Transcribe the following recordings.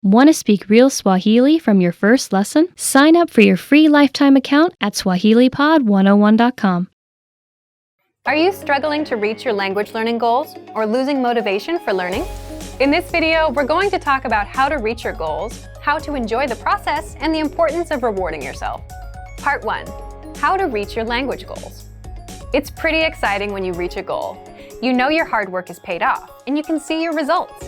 Want to speak real Swahili from your first lesson? Sign up for your free lifetime account at swahilipod101.com. Are you struggling to reach your language learning goals or losing motivation for learning? In this video, we're going to talk about how to reach your goals, how to enjoy the process, and the importance of rewarding yourself. Part 1. How to reach your language goals. It's pretty exciting when you reach a goal. You know your hard work is paid off, and you can see your results.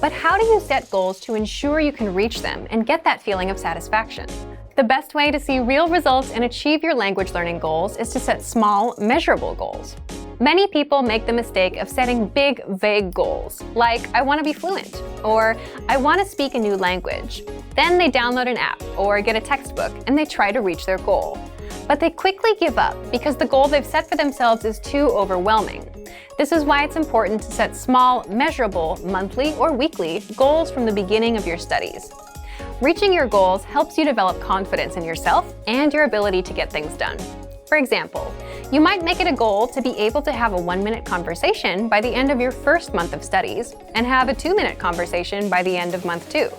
But how do you set goals to ensure you can reach them and get that feeling of satisfaction? The best way to see real results and achieve your language learning goals is to set small, measurable goals. Many people make the mistake of setting big, vague goals, like I want to be fluent, or I want to speak a new language. Then they download an app or get a textbook and they try to reach their goal. But they quickly give up because the goal they've set for themselves is too overwhelming. This is why it's important to set small, measurable, monthly or weekly goals from the beginning of your studies. Reaching your goals helps you develop confidence in yourself and your ability to get things done. For example, you might make it a goal to be able to have a 1-minute conversation by the end of your first month of studies and have a 2-minute conversation by the end of month 2.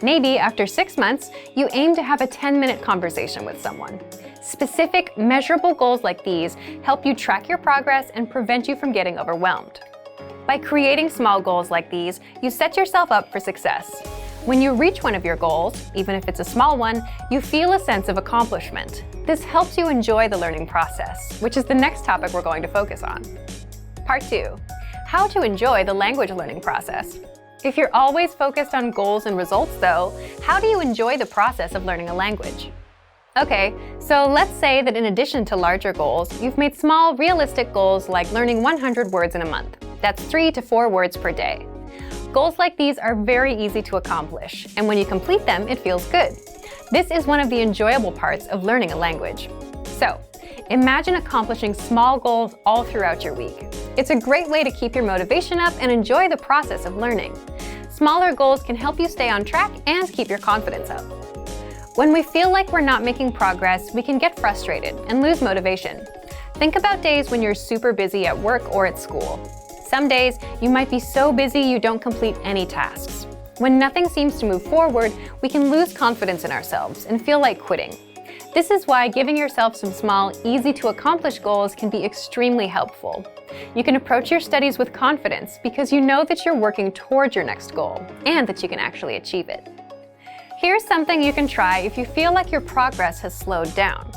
Maybe after 6 months, you aim to have a 10-minute conversation with someone. Specific, measurable goals like these help you track your progress and prevent you from getting overwhelmed. By creating small goals like these, you set yourself up for success. When you reach one of your goals, even if it's a small one, you feel a sense of accomplishment. This helps you enjoy the learning process, which is the next topic we're going to focus on. Part 2. How to enjoy the language learning process. If you're always focused on goals and results, though, how do you enjoy the process of learning a language? Okay, so let's say that in addition to larger goals, you've made small, realistic goals like learning 100 words in a month. That's 3 to 4 words per day. Goals like these are very easy to accomplish, and when you complete them, it feels good. This is one of the enjoyable parts of learning a language. So, imagine accomplishing small goals all throughout your week. It's a great way to keep your motivation up and enjoy the process of learning. Smaller goals can help you stay on track and keep your confidence up. When we feel like we're not making progress, we can get frustrated and lose motivation. Think about days when you're super busy at work or at school. Some days, you might be so busy you don't complete any tasks. When nothing seems to move forward, we can lose confidence in ourselves and feel like quitting. This is why giving yourself some small, easy-to-accomplish goals can be extremely helpful. You can approach your studies with confidence because you know that you're working towards your next goal and that you can actually achieve it. Here's something you can try if you feel like your progress has slowed down.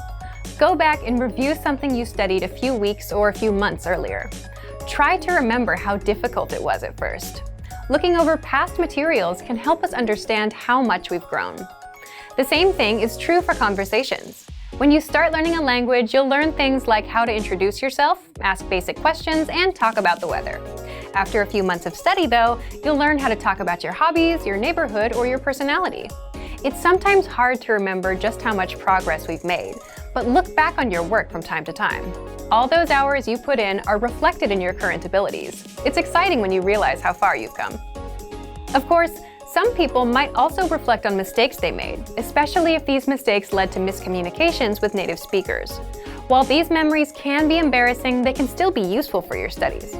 Go back and review something you studied a few weeks or a few months earlier. Try to remember how difficult it was at first. Looking over past materials can help us understand how much we've grown. The same thing is true for conversations. When you start learning a language, you'll learn things like how to introduce yourself, ask basic questions, and talk about the weather. After a few months of study, though, you'll learn how to talk about your hobbies, your neighborhood, or your personality. It's sometimes hard to remember just how much progress we've made, but look back on your work from time to time. All those hours you put in are reflected in your current abilities. It's exciting when you realize how far you've come. Of course, some people might also reflect on mistakes they made, especially if these mistakes led to miscommunications with native speakers. While these memories can be embarrassing, they can still be useful for your studies.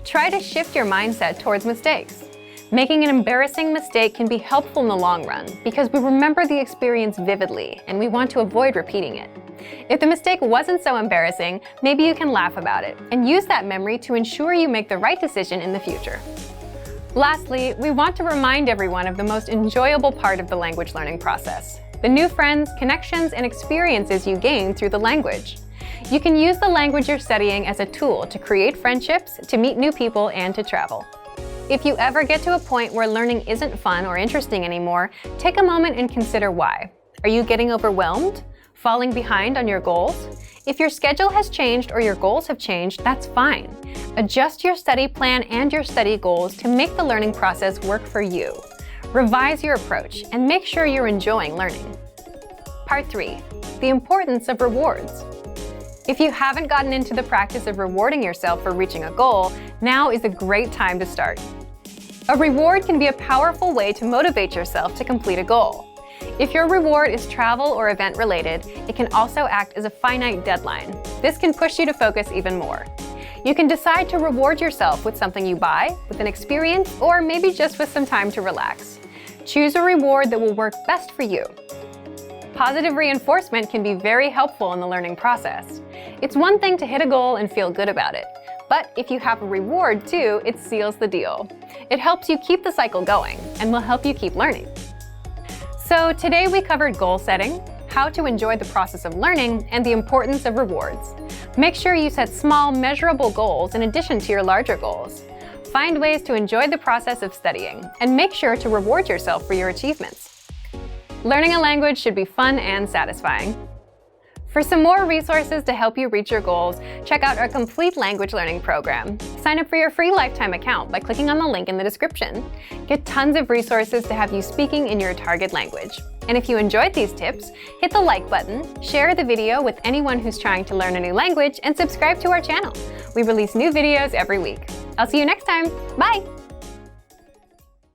Try to shift your mindset towards mistakes. Making an embarrassing mistake can be helpful in the long run because we remember the experience vividly and we want to avoid repeating it. If the mistake wasn't so embarrassing, maybe you can laugh about it and use that memory to ensure you make the right decision in the future. Lastly, we want to remind everyone of the most enjoyable part of the language learning process: the new friends, connections, and experiences you gain through the language. You can use the language you're studying as a tool to create friendships, to meet new people, and to travel. If you ever get to a point where learning isn't fun or interesting anymore, take a moment and consider why. Are you getting overwhelmed? Falling behind on your goals? If your schedule has changed or your goals have changed, that's fine. Adjust your study plan and your study goals to make the learning process work for you. Revise your approach and make sure you're enjoying learning. Part 3. The importance of rewards. If you haven't gotten into the practice of rewarding yourself for reaching a goal, now is a great time to start. A reward can be a powerful way to motivate yourself to complete a goal. If your reward is travel or event related, it can also act as a finite deadline. This can push you to focus even more. You can decide to reward yourself with something you buy, with an experience, or maybe just with some time to relax. Choose a reward that will work best for you. Positive reinforcement can be very helpful in the learning process. It's one thing to hit a goal and feel good about it, but if you have a reward too, it seals the deal. It helps you keep the cycle going and will help you keep learning. So today we covered goal setting, how to enjoy the process of learning, and the importance of rewards. Make sure you set small, measurable goals in addition to your larger goals. Find ways to enjoy the process of studying, and make sure to reward yourself for your achievements. Learning a language should be fun and satisfying. For some more resources to help you reach your goals, check out our complete language learning program. Sign up for your free lifetime account by clicking on the link in the description. Get tons of resources to have you speaking in your target language. And if you enjoyed these tips, hit the like button, share the video with anyone who's trying to learn a new language, and subscribe to our channel. We release new videos every week. I'll see you next time. Bye!